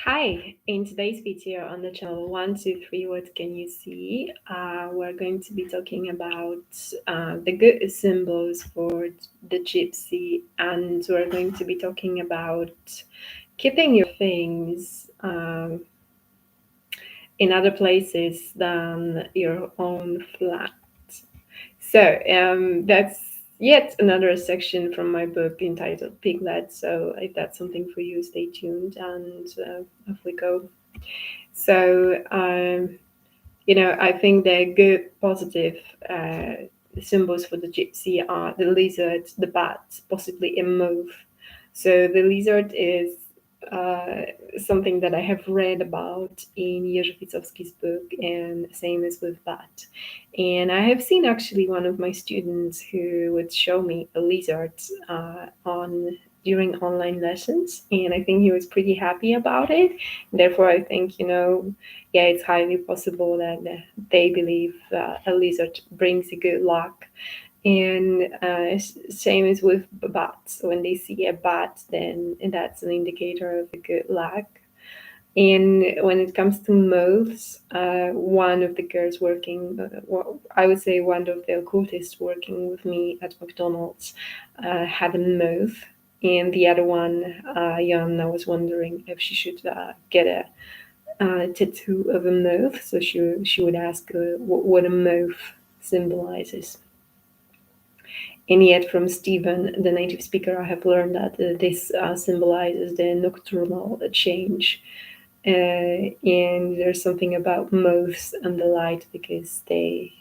Hi, in today's video on the channel 123 What Can You See? We're going to be talking about the good symbols for the Gypsy, and we're going to be talking about keeping your things in other places than your own flat. So that's yet another section from my book entitled Piglet. So if that's something for you, stay tuned and off we go. So I think the good, positive symbols for the gypsy are the lizard, the bat, possibly a mauve. So the lizard is uh, something that I have read about in Jerzy Ficowski's book, and same as with bat. And I have seen actually one of my students who would show me a lizard on during online lessons, and I think he was pretty happy about it. Therefore, I think yeah, it's highly possible that they believe a lizard brings a good luck. And same as with bats. When they see a bat, then that's an indicator of a good luck. And when it comes to moths, one of the girls working, well, I would say one of the occultists working with me at McDonald's, had a moth. And the other one, Jan, I was wondering if she should get a tattoo of a moth. So she would ask what a moth symbolizes. And yet, from Stephen, the native speaker, I have learned that this symbolizes the nocturnal change. And there's something about moths and the light because they,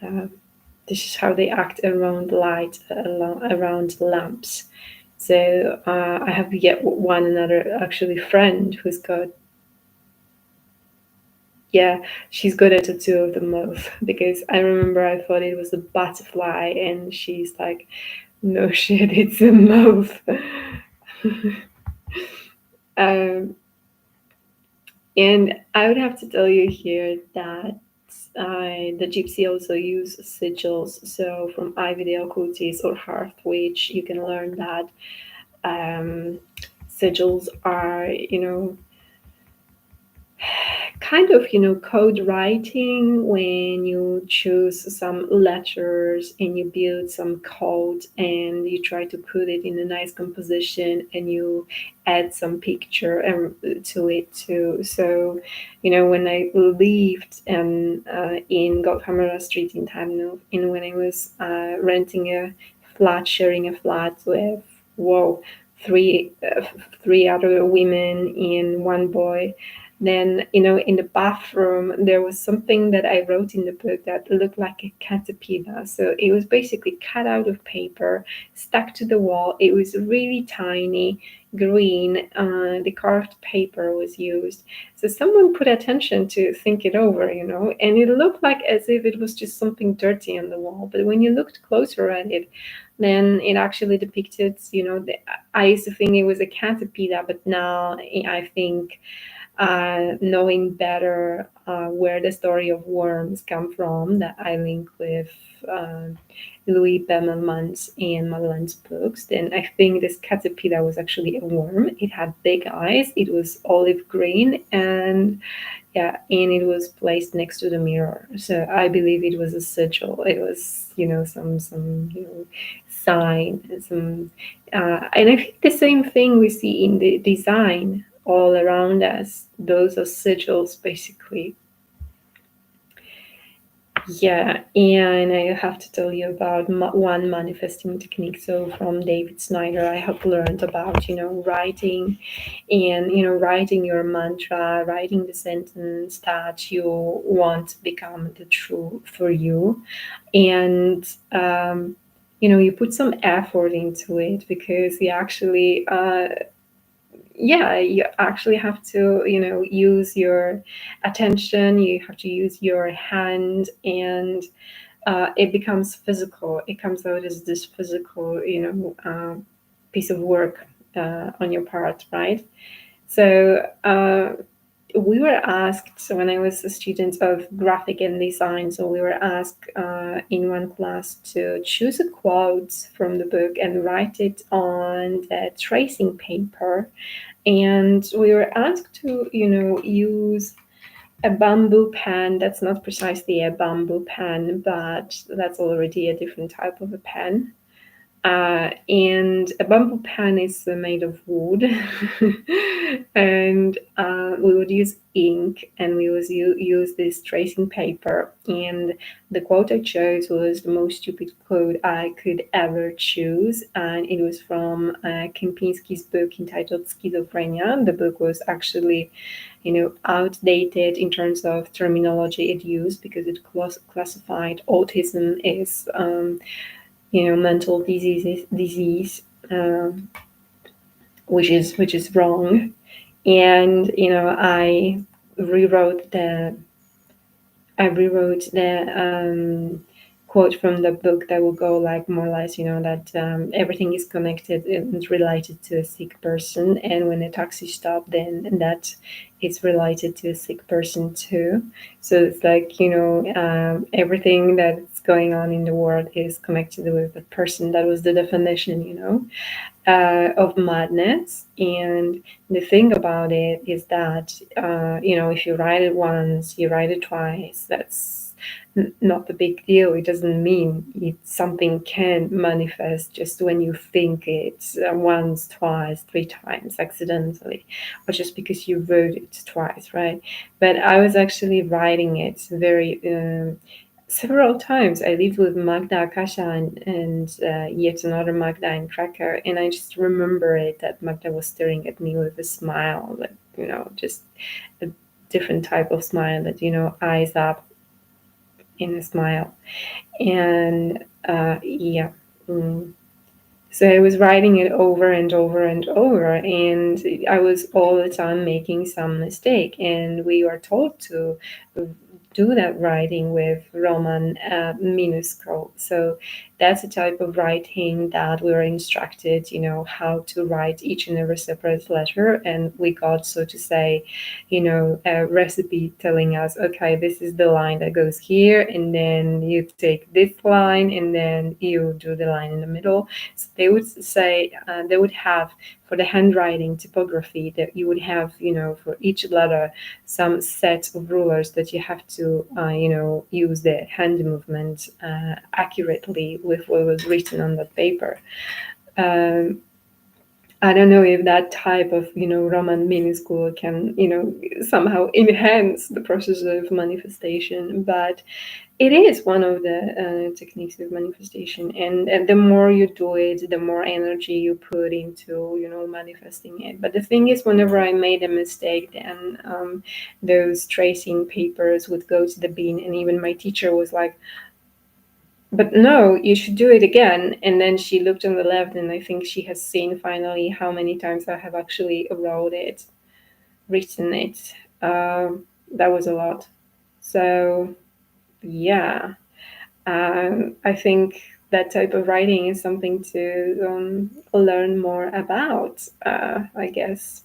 this is how they act around light, around lamps. So I have yet one another actually friend who's got, yeah, she's got a tattoo of the moth because I remember I thought it was a butterfly, and she's like, no shit, it's a moth. um, and I would have to tell you here that the Gypsy also use sigils. So from Ivy Dale Cuties or Hearth Witch, you can learn that sigils are, kind of code writing when you choose some letters and you build some code and you try to put it in a nice composition and you add some picture to it too. So when I lived in Gothamara Street in Tarnów, and when I was renting a flat, sharing a flat with three three other women and one boy, then, in the bathroom, there was something that I wrote in the book that looked like a caterpillar. So it was basically cut out of paper, stuck to the wall. It was really tiny, green. The carved paper was used. So someone put attention to think it over, and it looked like as if it was just something dirty on the wall. But when you looked closer at it, then it actually depicted, I used to think it was a caterpillar, but now I think knowing better where the story of worms come from, that I link with Louis Bemelman's and Madeleine's books, then I think this caterpillar was actually a worm. It had big eyes, it was olive green, and yeah, and it was placed next to the mirror. So I believe it was a sigil. It was, some sign, some, and I think the same thing we see in the design all around us. Those are sigils, basically. Yeah, and I have to tell you about one manifesting technique. So from David Snyder, I have learned about, writing and, writing your mantra, writing the sentence that you want to become the true for you. And, you put some effort into it because you actually, yeah, you actually have to use your attention, you have to use your hand, and it becomes physical. It comes out as this physical piece of work on your part, right? So we were asked, so when I was a student of graphic and design, so we were asked in one class to choose a quote from the book and write it on the tracing paper. And we were asked to, use a bamboo pen. That's not precisely a bamboo pen, but that's already a different type of a pen. And a bamboo pan is made of wood, and we would use ink, and we would use this tracing paper. And the quote I chose was the most stupid quote I could ever choose, and it was from Kempinski's book entitled Schizophrenia. The book was actually, outdated in terms of terminology it used, because it classified autism as mental disease, which is wrong. And rewrote the I rewrote the quote from the book that will go like more or less, that everything is connected and related to a sick person, and when a taxi stop, then that is related to a sick person too. So it's like, everything that's going on in the world is connected with the person. That was the definition, of madness. And the thing about it is that, if you write it once, you write it twice, that's not the big deal. It doesn't mean something can manifest just when you think it once, twice, three times accidentally, or just because you wrote it twice, right? But I was actually writing it very several times. I lived with Magda, Akasha, and yet another Magda in Krakow, and I just remember it that Magda was staring at me with a smile, like, just a different type of smile, that, eyes up in a smile. And yeah. Mm. So I was writing it over and over and over, and I was all the time making some mistake. And we were told to do that writing with Roman minuscule. So that's a type of writing that we were instructed, how to write each and every separate letter. And we got, so to say, a recipe telling us, okay, this is the line that goes here, and then you take this line, and then you do the line in the middle. So they would say, they would have, for the handwriting typography, that you would have, for each letter, some set of rulers that you have to, use the hand movement accurately with what was written on that paper. Um, I don't know if that type of, Roman minuscule can, somehow enhance the process of manifestation, but it is one of the techniques of manifestation. And the more you do it, the more energy you put into, manifesting it. But the thing is, whenever I made a mistake, then those tracing papers would go to the bin, and even my teacher was like, but no, you should do it again. And then she looked on the left, and I think she has seen finally how many times I have actually written it. That was a lot. So, yeah, I think that type of writing is something to learn more about, I guess.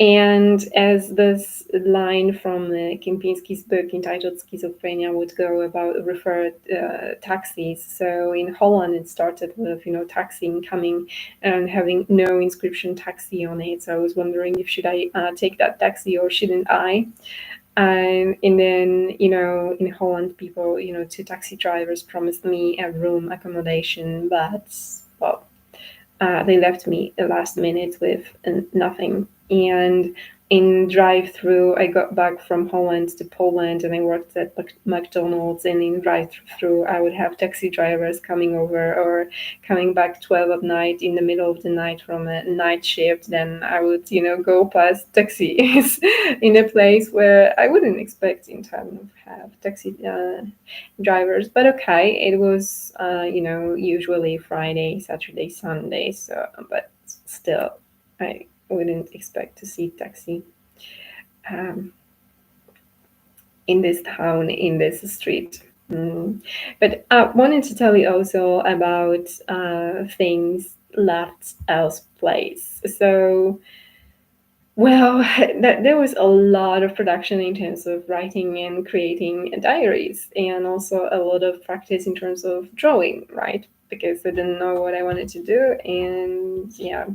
And as this line from Kempinski's book entitled Schizophrenia would go about referred taxis. So in Holland, it started with, taxiing coming and having no inscription taxi on it. So I was wondering, if should I take that taxi or shouldn't I? And then, in Holland, people, two taxi drivers promised me a room accommodation, but, well, they left me the last minute with nothing. And in drive-through, I got back from Holland to Poland, and I worked at McDonald's. And in drive-through, I would have taxi drivers coming over or coming back 12 at night, in the middle of the night from a night shift. Then I would, go past taxis in a place where I wouldn't expect in time to have taxi drivers. But okay, it was, usually Friday, Saturday, Sunday. So, but still, I wouldn't expect to see taxi um, in this town, in this street. But I wanted to tell you also about things left else place. So Well, there was a lot of production in terms of writing and creating diaries, and also a lot of practice in terms of drawing, right? Because I didn't know what I wanted to do, and yeah,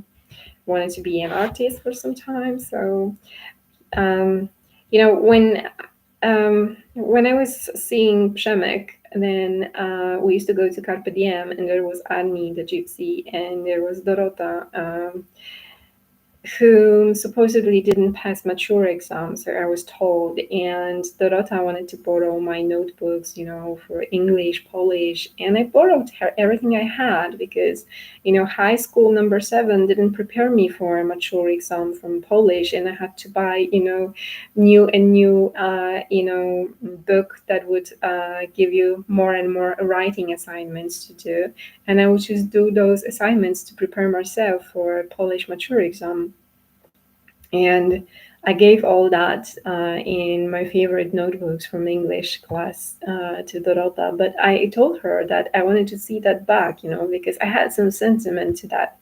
wanted to be an artist for some time. So, um, when I was seeing Przemek, then we used to go to Carpe Diem, and there was Annie, the gypsy, and there was Dorota. Whom supposedly didn't pass mature exams, I was told. And Dorota wanted to borrow my notebooks, for English, Polish, and I borrowed her everything I had because, high school number seven didn't prepare me for a mature exam from Polish, and I had to buy, new book that would give you more and more writing assignments to do, and I would just do those assignments to prepare myself for a Polish mature exam. And I gave all that in my favorite notebooks from English class to Dorota. But I told her that I wanted to see that back, because I had some sentiment to that.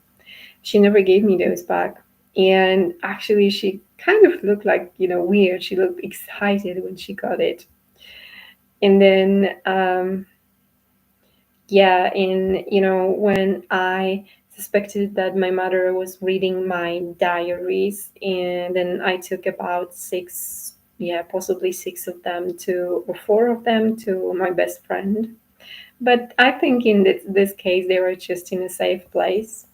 She never gave me those back. And actually, she kind of looked like, weird. She looked excited when she got it. And then yeah, and when I suspected that my mother was reading my diaries, and then I took about six, yeah, possibly six of them to, or four of them to my best friend. But I think in this case, they were just in a safe place,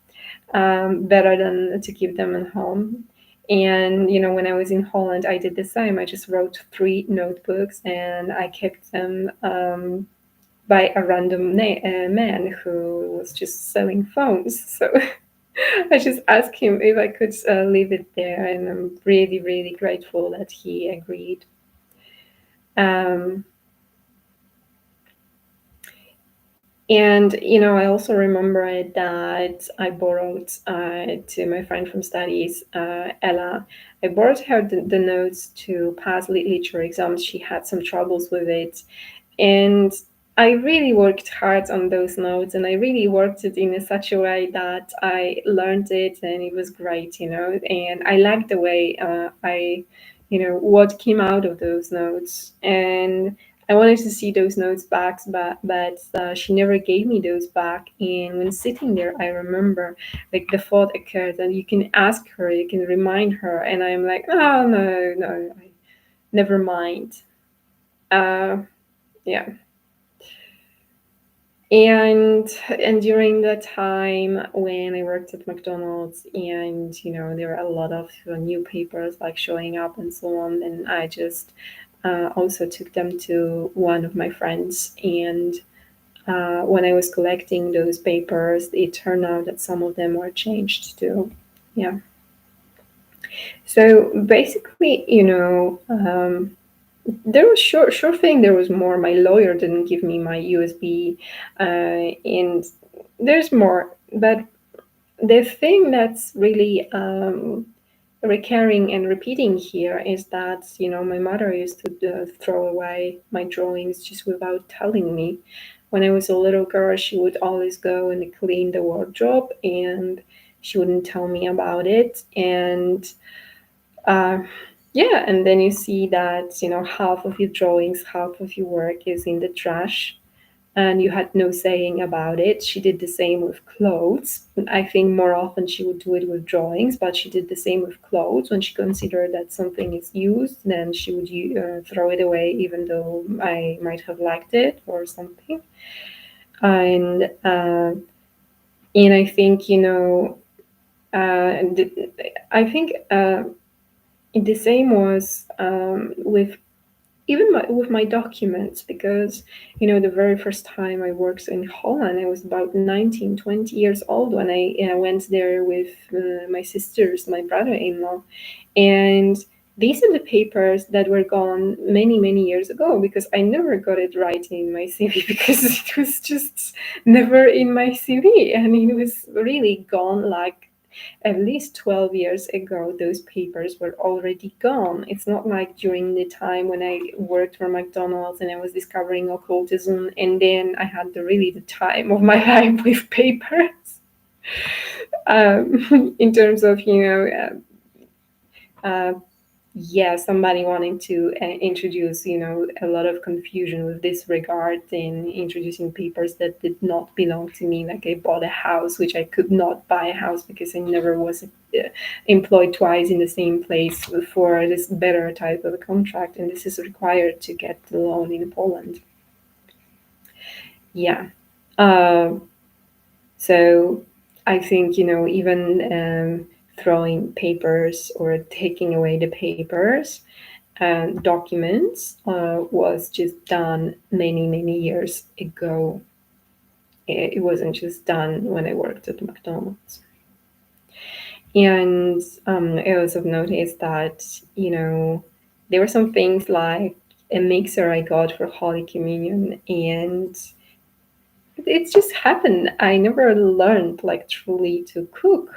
better than to keep them at home. And when I was in Holland, I did the same. I just wrote three notebooks, and I kept them by a random man who was just selling phones. So I just asked him if I could leave it there, and I'm really, really grateful that he agreed. Um, and I also remember that I borrowed to my friend from studies, Ella. I borrowed her the notes to pass literature exams. She had some troubles with it, and I really worked hard on those notes, and I really worked it in such a way that I learned it, and it was great, and I liked the way what came out of those notes. And I wanted to see those notes back, but she never gave me those back. And when sitting there, I remember like the thought occurred that you can ask her, you can remind her, and I'm like, oh no, no, never mind. Uh, yeah. And during the time when I worked at McDonald's, and there were a lot of new papers like showing up and so on, and I just also took them to one of my friends. And when I was collecting those papers, it turned out that some of them were changed too. Yeah. So basically, there was sure thing. There was more. My lawyer didn't give me my USB, and there's more. But the thing that's really recurring and repeating here is that my mother used to throw away my drawings just without telling me. When I was a little girl, she would always go and clean the wardrobe, and she wouldn't tell me about it. And uh, yeah, and then you see that half of your drawings, half of your work is in the trash, and you had no saying about it. She did the same with clothes. I think more often she would do it with drawings, but she did the same with clothes. When she considered that something is used, then she would throw it away, even though I might have liked it or something. And I think I think the same was with even with my documents, because the very first time I worked in Holland, I was about 19, 20 years old when I went there with my sisters, my brother-in-law. And these are the papers that were gone many, many years ago, because I never got it right in my CV because it was just never in my CV, and it was really gone like at least 12 years ago. Those papers were already gone. It's not like during the time when I worked for McDonald's and I was discovering occultism, and then I had the time of my life with papers. In terms of uh, yeah, somebody wanting to introduce, a lot of confusion with this regard in introducing papers that did not belong to me. Like I bought a house, which I could not buy a house because I never was employed twice in the same place for this better type of a contract, and this is required to get the loan in Poland. Yeah. Uh, so I think, even throwing papers or taking away the papers and documents was just done many, many years ago. It wasn't just done when I worked at McDonald's. And I also noticed that, there were some things like a mixer I got for Holy Communion, and it just happened. I never learned like truly to cook.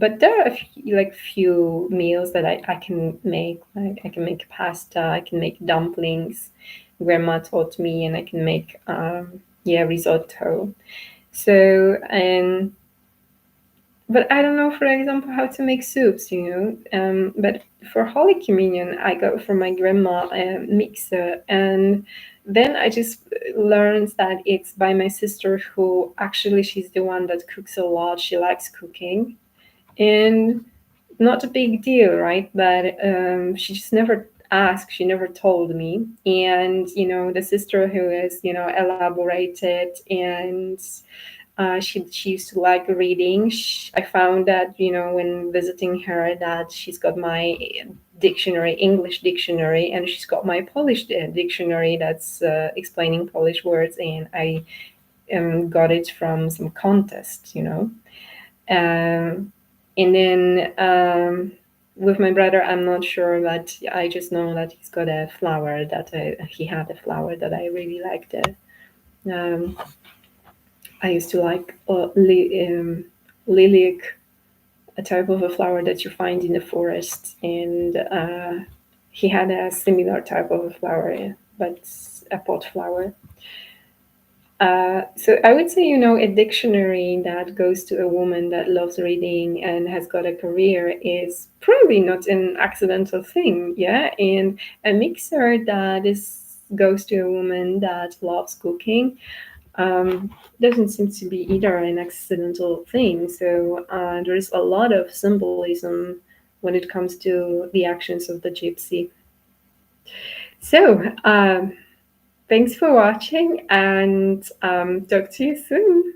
But there are like few meals that I can make. Like I can make pasta, I can make dumplings. Grandma taught me, and I can make yeah, risotto. So and but I don't know, for example, how to make soups. But for Holy Communion, I got from my grandma a mixer, and then I just learned that it's by my sister, who actually she's the one that cooks a lot. She likes cooking, and not a big deal, right? But she just never asked, she never told me. And the sister who is elaborated, and she used to like reading. I found that when visiting her, that she's got my dictionary, English dictionary, and she's got my Polish dictionary that's explaining Polish words, and I got it from some contest. um, and then with my brother, I'm not sure, but I just know that he's got a flower that he had a flower that I really liked. Um, I used to like lilac, a type of a flower that you find in the forest, and he had a similar type of a flower, but a pot flower. So I would say, a dictionary that goes to a woman that loves reading and has got a career is probably not an accidental thing, yeah. And a mixer that is goes to a woman that loves cooking doesn't seem to be either an accidental thing. So there is a lot of symbolism when it comes to the actions of the gypsy. So thanks for watching, and talk to you soon.